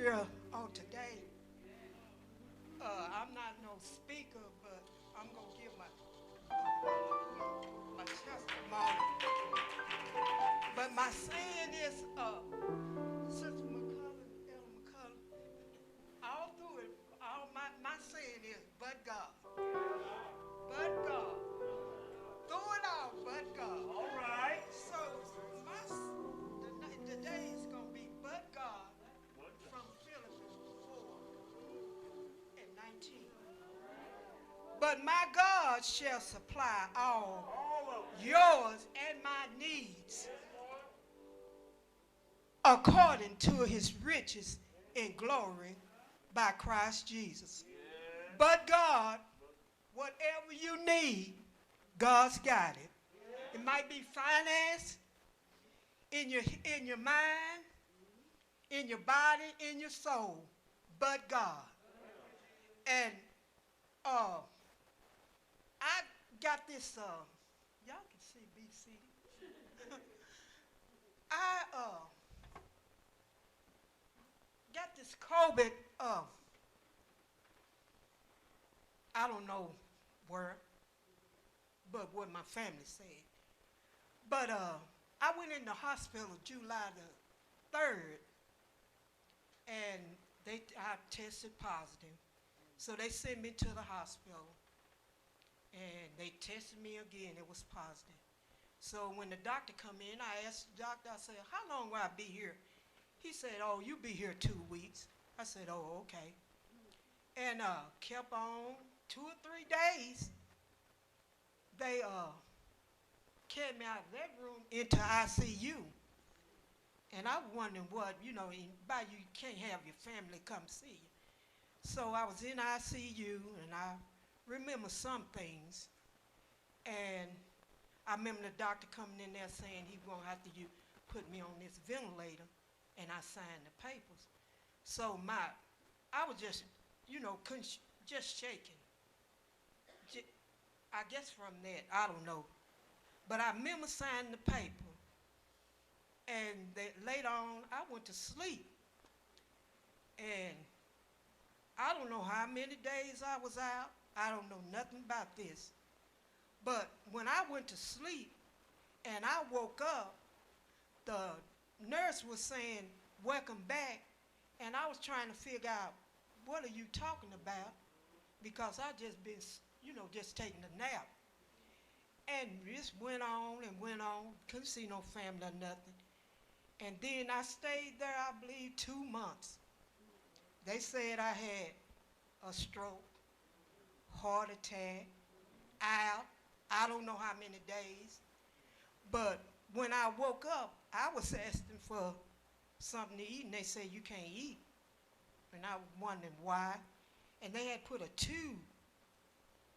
here on today. I'm not no speaker, but I'm going to give my testimony. But my saying is, Sister McCullough, Ella McCullough, all through it, my saying is, but God. But God. Through it all, but God. All right. So the day is going to be but God from Philippians 4 and 19. But my God shall supply all yours and my needs according to his riches in glory by Christ Jesus. But God, whatever you need, God's got it. It might be finance in your mind, in your body, in your soul, but God. And I got this, y'all can see BC. I got this COVID, I don't know where, but what my family said. But I went in the hospital July the 3rd, and I tested positive. So they sent me to the hospital, and they tested me again. It was positive. So when the doctor come in, I asked the doctor, I said, how long will I be here? He said, oh, you'll be here 2 weeks. I said, oh, okay. And kept on 2 or 3 days. They carried me out of that room into ICU. And I was wondering what, you can't have your family come see you. So I was in ICU, and I remember some things. And I remember the doctor coming in there saying he won't have to put me on this ventilator, and I signed the papers. So I was just, just shaking. I guess from that, I don't know. But I remember signing the paper, and later on, I went to sleep. And I don't know how many days I was out. I don't know nothing about this. But when I went to sleep and I woke up, the nurse was saying, welcome back. And I was trying to figure out, what are you talking about? Because I just been, just taking a nap. And this went on and went on. Couldn't see no family or nothing. And then I stayed there, I believe, 2 months. They said I had a stroke, heart attack, out. I don't know how many days. But when I woke up, I was asking for something to eat, and they said, you can't eat. And I was wondering why. And they had put a tube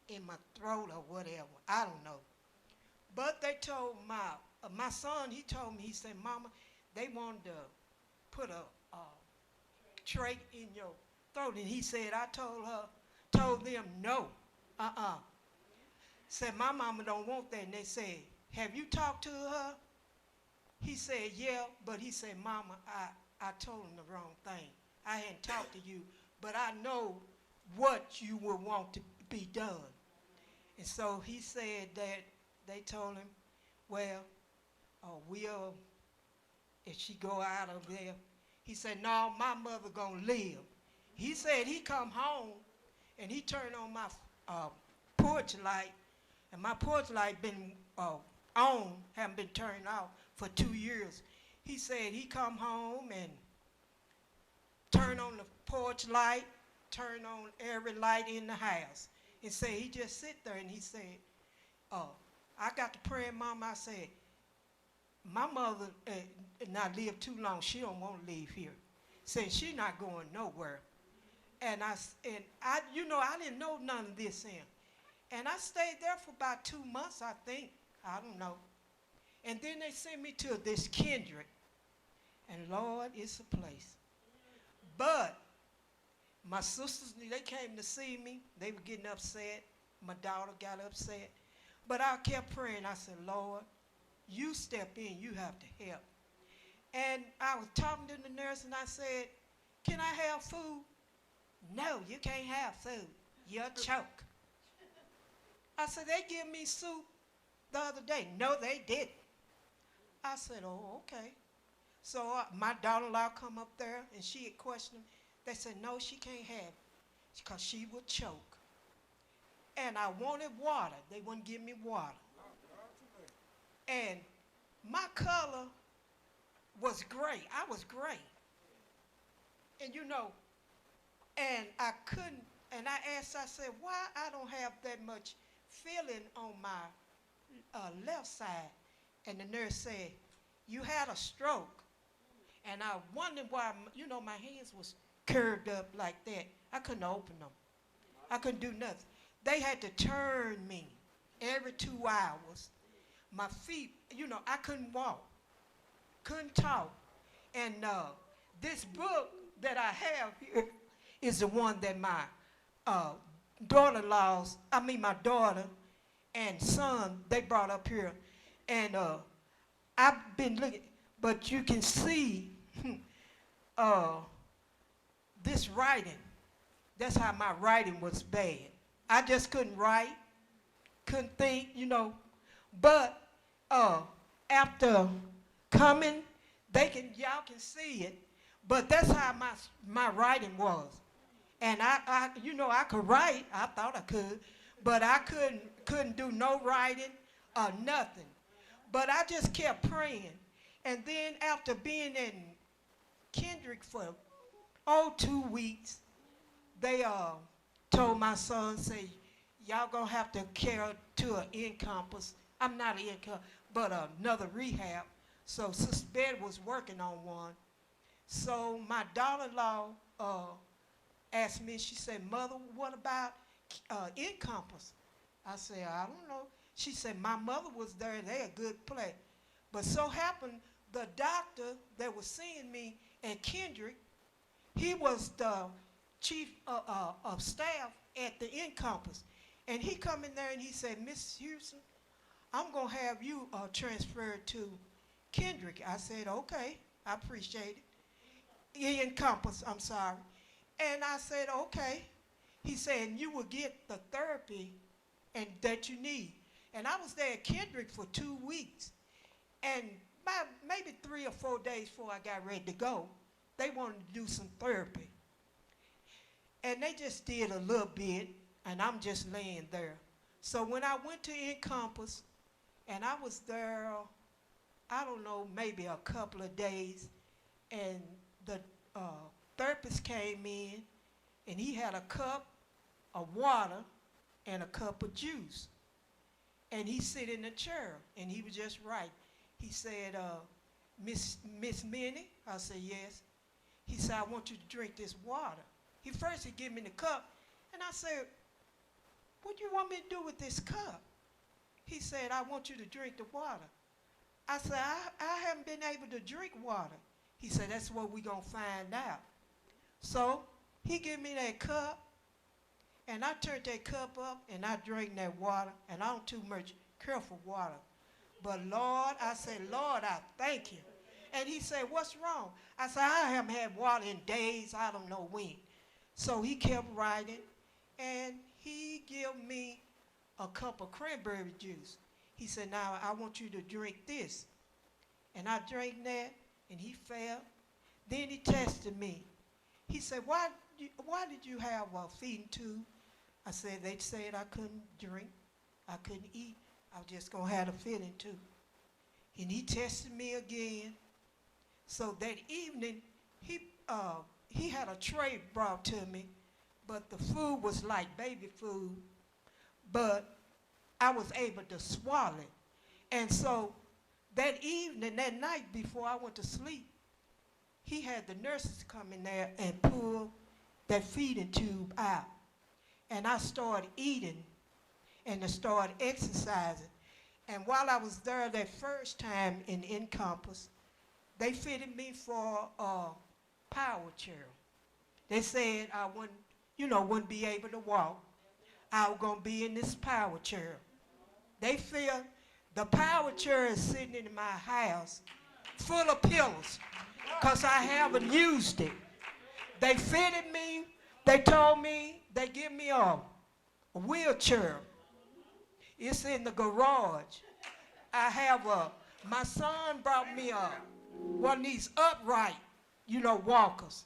in my throat or whatever. I don't know. But they told my son, he told me, he said, Mama, they wanted to put a trait in your throat. And he said, I told them no. Said, my mama don't want that. And they said, have you talked to her? He said, yeah, but he said, Mama, I told him the wrong thing. I hadn't talked to you, but I know what you would want to be done. And so he said that they told him, well, if she go out of there, he said, no, my mother gonna live. He said he come home and he turned on my porch light, and my porch light been on, haven't been turned off for 2 years. He said he come home and turn on the porch light, turn on every light in the house. And said he just sit there and he said, I got to praying, Mama. I said, my mother not live too long. She don't want to leave here. Said she not going nowhere. And I didn't know none of this then. And I stayed there for about 2 months, I think. I don't know. And then they sent me to this Kendrick. And Lord, it's a place. But my sisters, they came to see me. They were getting upset. My daughter got upset. But I kept praying. I said, Lord, you step in. You have to help. And I was talking to the nurse, and I said, Can I have food? No, you can't have food. You'll choke. I said, they give me soup the other day. No, they didn't. I said, oh, okay. So my daughter-in-law come up there, and she had questioned them. They said, no, she can't have it because she would choke. And I wanted water. They wouldn't give me water. And my color was gray. I was gray. And and I couldn't, and I asked, I said, why I don't have that much feeling on my left side? And the nurse said, you had a stroke. And I wondered why, my hands was curved up like that. I couldn't open them. I couldn't do nothing. They had to turn me every 2 hours. My feet, I couldn't walk, couldn't talk. And this book that I have here is the one that my my daughter and son, they brought up here. And I've been looking, but you can see this writing. That's how my writing was bad. I just couldn't write, couldn't think, But after coming, y'all can see it. But that's how my writing was. And I could write. I thought I could, but I couldn't do no writing or nothing. But I just kept praying. And then after being in Kendrick for 2 weeks, they told my son, say, y'all gonna have to carry to an Encompass. I'm not an Encompass, but another rehab. So Sister Betty was working on one. So my daughter-in-law asked me, she said, Mother, what about Encompass? I said, I don't know. She said, my mother was there, they a good place. But so happened, the doctor that was seeing me at Kendrick, he was the chief of staff at the Encompass. And he come in there and he said, Miss Houston, I'm going to have you transferred to Kendrick. I said, okay, I appreciate it. Encompass, I'm sorry. And I said, okay. He said, you will get the therapy that you need. And I was there at Kendrick for 2 weeks. And by maybe 3 or 4 days before I got ready to go, they wanted to do some therapy. And they just did a little bit, and I'm just laying there. So when I went to Encompass, and I was there, I don't know, maybe a couple of days, and the therapist came in, and he had a cup of water and a cup of juice. And he sit in the chair, and he was just right. He said, Miss Minnie? I said, yes. He said, I want you to drink this water. First he gave me the cup, and I said, what do you want me to do with this cup? He said, I want you to drink the water. I said, I haven't been able to drink water. He said, that's what we're going to find out. So he gave me that cup, and I turned that cup up, and I drank that water, and I don't too much care for water. But Lord, I said, Lord, I thank you. And he said, what's wrong? I said, I haven't had water in days, I don't know when. So he kept writing, and he gave me a cup of cranberry juice. He said, now I want you to drink this. And I drank that, and he fell. Then he tested me. He said, why did you have a feeding tube? I said, they said I couldn't drink, I couldn't eat. I was just going to have a feeding tube. And he tested me again. So that evening, he had a tray brought to me, but the food was like baby food, but I was able to swallow it. And so that evening, that night before I went to sleep, he had the nurses come in there and pull that feeding tube out. And I started eating, and I started exercising. And while I was there that first time in Encompass, they fitted me for a power chair. They said I wouldn't be able to walk. I was going to be in this power chair. They feel the power chair is sitting in my house full of pillows because I haven't used it. They fitted me. They told me they give me a wheelchair. It's in the garage. I have my son brought me one of these upright, walkers.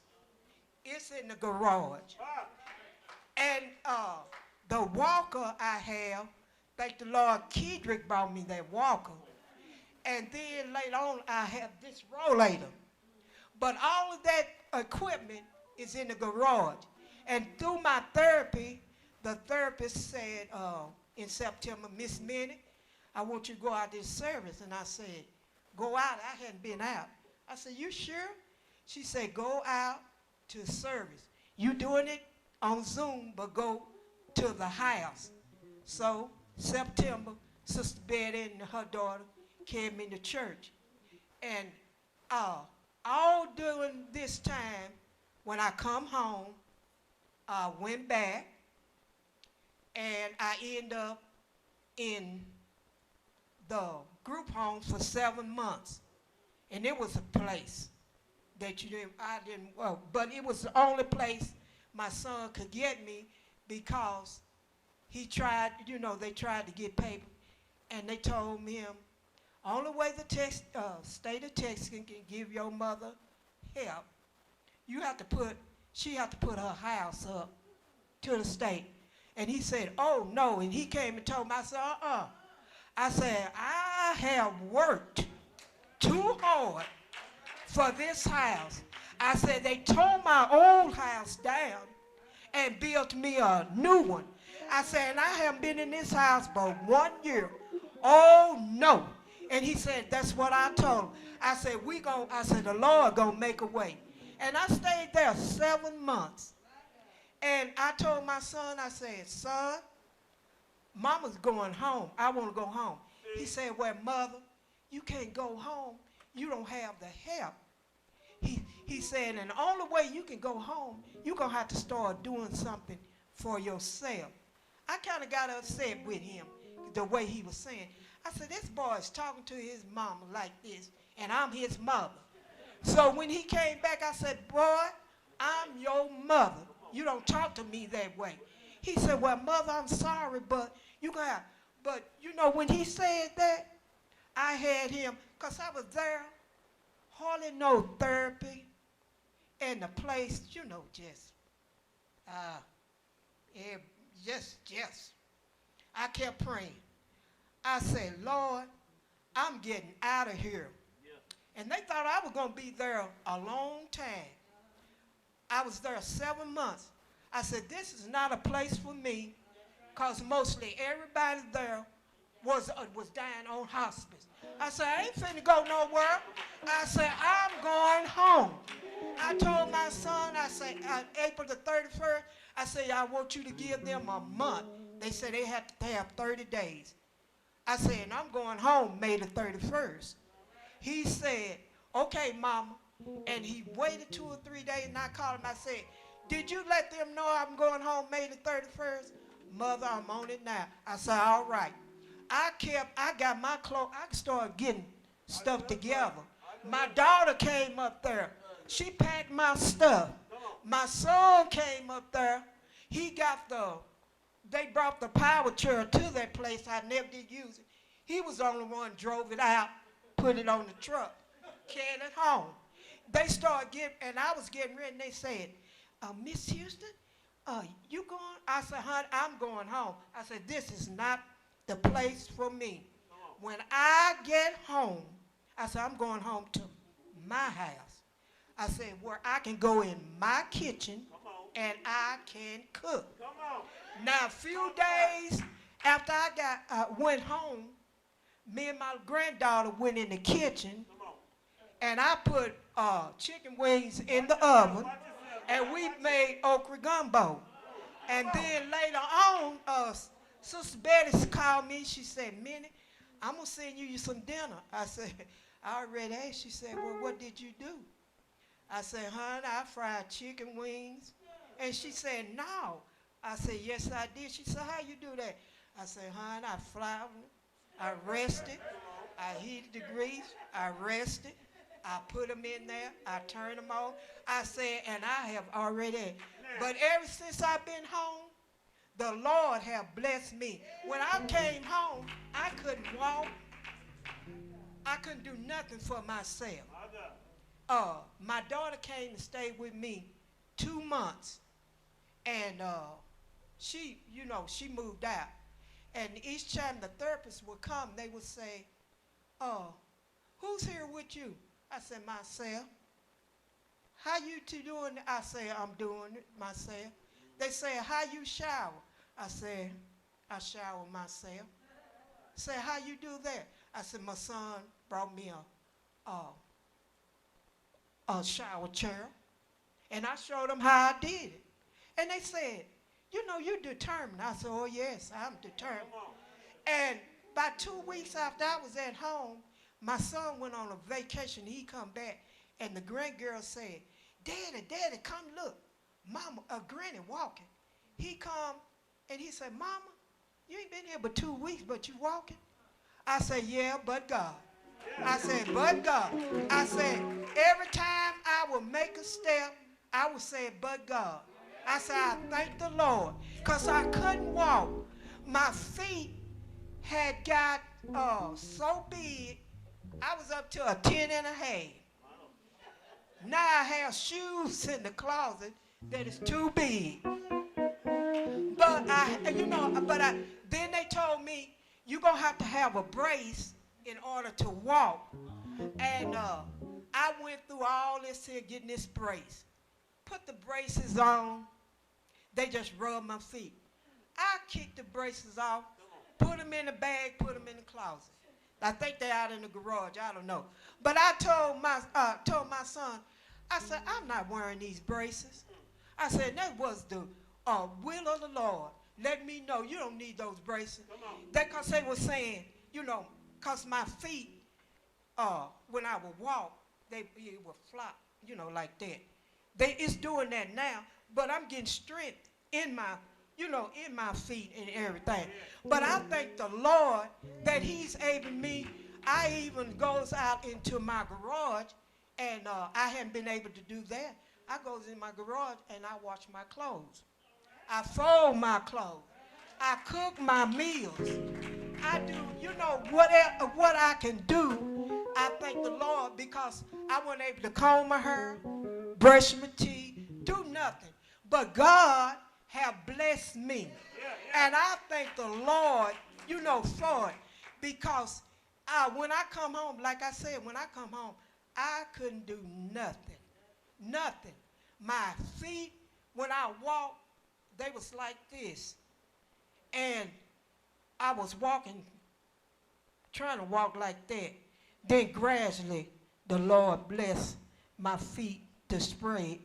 It's in the garage. And the walker I have, thank the Lord, Kedrick brought me that walker. And then later on, I have this rollator. But all of that equipment is in the garage. And through my therapy, the therapist said in September, Miss Minnie, I want you to go out this service. And I said, go out? I hadn't been out. I said, you sure? She said, go out to the service. You doing it on Zoom, but go to the house. So September, Sister Betty and her daughter came into church. And all during this time, when I come home, I went back, and I ended up in the group home for 7 months. And it was a place that but it was the only place my son could get me, because he tried, they tried to get paper, and they told him, only way the state of Texas can give your mother help, she had to put her house up to the state. And he said, oh no, and he came and told me, I said, I said, I have worked too hard for this house. I said, they tore my old house down and built me a new one. I said, and I haven't been in this house but 1 year. Oh no. And he said, that's what I told him. I said, the Lord gonna make a way. And I stayed there 7 months. And I told my son, I said, son, mama's going home. I want to go home. He said, well, mother, you can't go home. You don't have the help. He said, and the only way you can go home, you're going to have to start doing something for yourself. I kind of got upset with him, the way he was saying. I said, this boy is talking to his mama like this, and I'm his mother. So when he came back, I said, boy, I'm your mother. You don't talk to me that way. He said, well, mother, I'm sorry, but you got, but when he said that, I had him, because I was there, hardly no therapy, and the place, just, I kept praying. I said, Lord, I'm getting out of here. Yeah. And they thought I was going to be there a long time. I was there 7 months. I said, this is not a place for me, because mostly everybody there was dying on hospice. I said, I ain't finna go nowhere. I said, I'm going home. I told my son, I said, April the 31st, I said, I want you to give them a month. They said they had to have 30 days. I said, and I'm going home May the 31st. He said, okay, mama. And he waited 2 or 3 days, and I called him. I said, did you let them know I'm going home May the 31st? Mother, I'm on it now. I said, all right. I got my clothes. I started getting stuff together. My daughter came up there. She packed my stuff. My son came up there. They brought the power chair to that place. I never did use it. He was the only one drove it out, put it on the truck, carried it home. They started and I was getting ready, and they said, Miss Houston, you going? I said, honey, I'm going home. I said, this is not the place for me. When I get home, I said, I'm going home to my house. I said, where I can go in my kitchen and I can cook. Now, a few days after I went home, me and my granddaughter went in the kitchen, and I put chicken wings in the oven, and we made okra gumbo. And then later on, Sister Betty called me. She said, Minnie, I'm going to send you some dinner. I said, I already asked. She said, well, what did you do? I said, honey, I fried chicken wings. And she said, no. I said, yes, I did. She said, how you do that? I said, honey, I floured it. I rested. I heated the grease. I rested. I put them in there. I turn them on. I said, and I have already. But ever since I've been home, the Lord have blessed me. When I came home, I couldn't walk. I couldn't do nothing for myself. My daughter came and stayed with me 2 months. And she moved out. And each time the therapist would come, they would say, who's here with you? I said, myself. How you two doing? I say, I'm doing it myself. They say, how you shower? I said, I shower myself. Say, how you do that? I said, my son brought me a shower chair. And I showed them how I did it. And they said, you're determined. I said, oh, yes, I'm determined. And about 2 weeks after I was at home, my son went on a vacation. He come back, and the grandgirl said, Daddy, come look. Mama, Granny walking. He come, and he said, Mama, you ain't been here but 2 weeks, but you walking? I said, yeah, but God. I said, but God. I said, every time I would make a step, I would say, but God. I said, I thank the Lord, because I couldn't walk. My feet had got so big, I was up to a 10 and a half. Now I have shoes in the closet that is too big. But then they told me, you're going to have a brace in order to walk. And I went through all this here getting this brace. Put the braces on. They just rubbed my feet. I kicked the braces off, put them in the bag, put them in the closet. I think they're out in the garage. I don't know. But I told my son, I said, I'm not wearing these braces. I said, that was the will of the Lord. Let me know you don't need those braces. Because they were saying, because my feet, when I would walk, it would flop, like that. It's doing that now, but I'm getting strength in my feet and everything. But I thank the Lord that he's able me. I even goes out into my garage, and I haven't been able to do that. I goes in my garage, and I wash my clothes. I fold my clothes. I cook my meals. I do, what I can do. I thank the Lord because I wasn't able to comb my hair, brush my teeth, do nothing. But God have blessed me. And I thank the Lord, for it. Because when I come home, like I said, when I come home, I couldn't do nothing. Nothing. My feet, when I walked, they was like this. And I was trying to walk like that. Then gradually, the Lord blessed my feet to straighten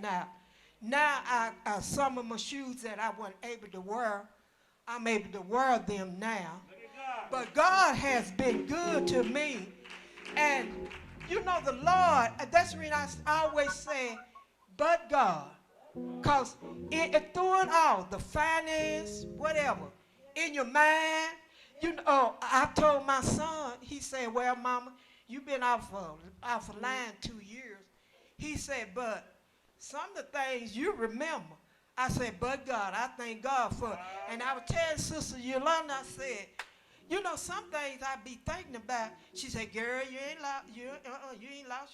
out. Now, some of my shoes that I wasn't able to wear, I'm able to wear them now. But God has been good to me. And, the Lord, that's the reason I always say, but God. Because through it all, the finance, whatever, in your mind, I told my son, he said, well, Mama, you've been off of line 2 years. He said, but some of the things you remember. I said, but God, I thank God for it. And I was telling Sister Yolanda, I said, some things I be thinking about. She said, girl, you ain't lost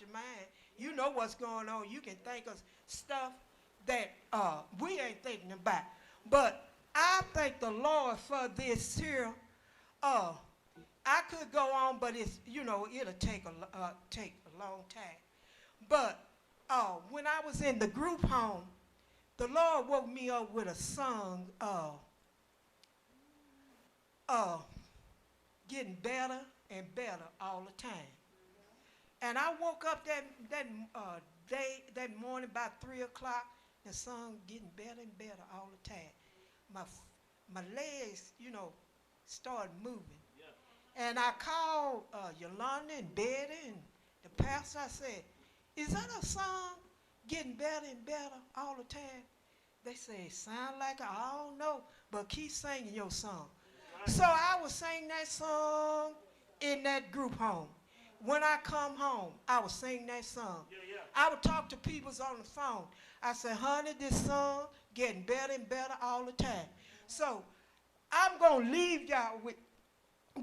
your mind. You know what's going on. You can think of stuff that we ain't thinking about. But I thank the Lord for this here. I could go on, but it's, it'll take a long time. But when I was in the group home, the Lord woke me up with a song, getting better and better all the time. And I woke up that morning about 3 o'clock, the song getting better and better all the time. My legs, started moving. Yeah. And I called Yolanda and Betty and the pastor. I said, is that a song getting better and better all the time? They say, sound like I don't know, but keep singing your song. Right. So I was singing that song in that group home. when I come home, I would sing that song. I would talk to people on the phone. I said, honey, this song getting better and better all the time. So I'm going to leave y'all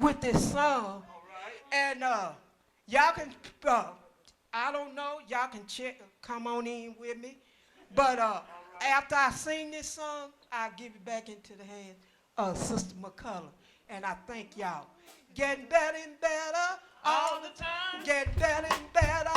with this song. And y'all can, I don't know, y'all can come on in with me. But after I sing this song, I'll give it back into the hands of Sister McCullough. And I thank y'all. Getting better and better all the time. Getting better and better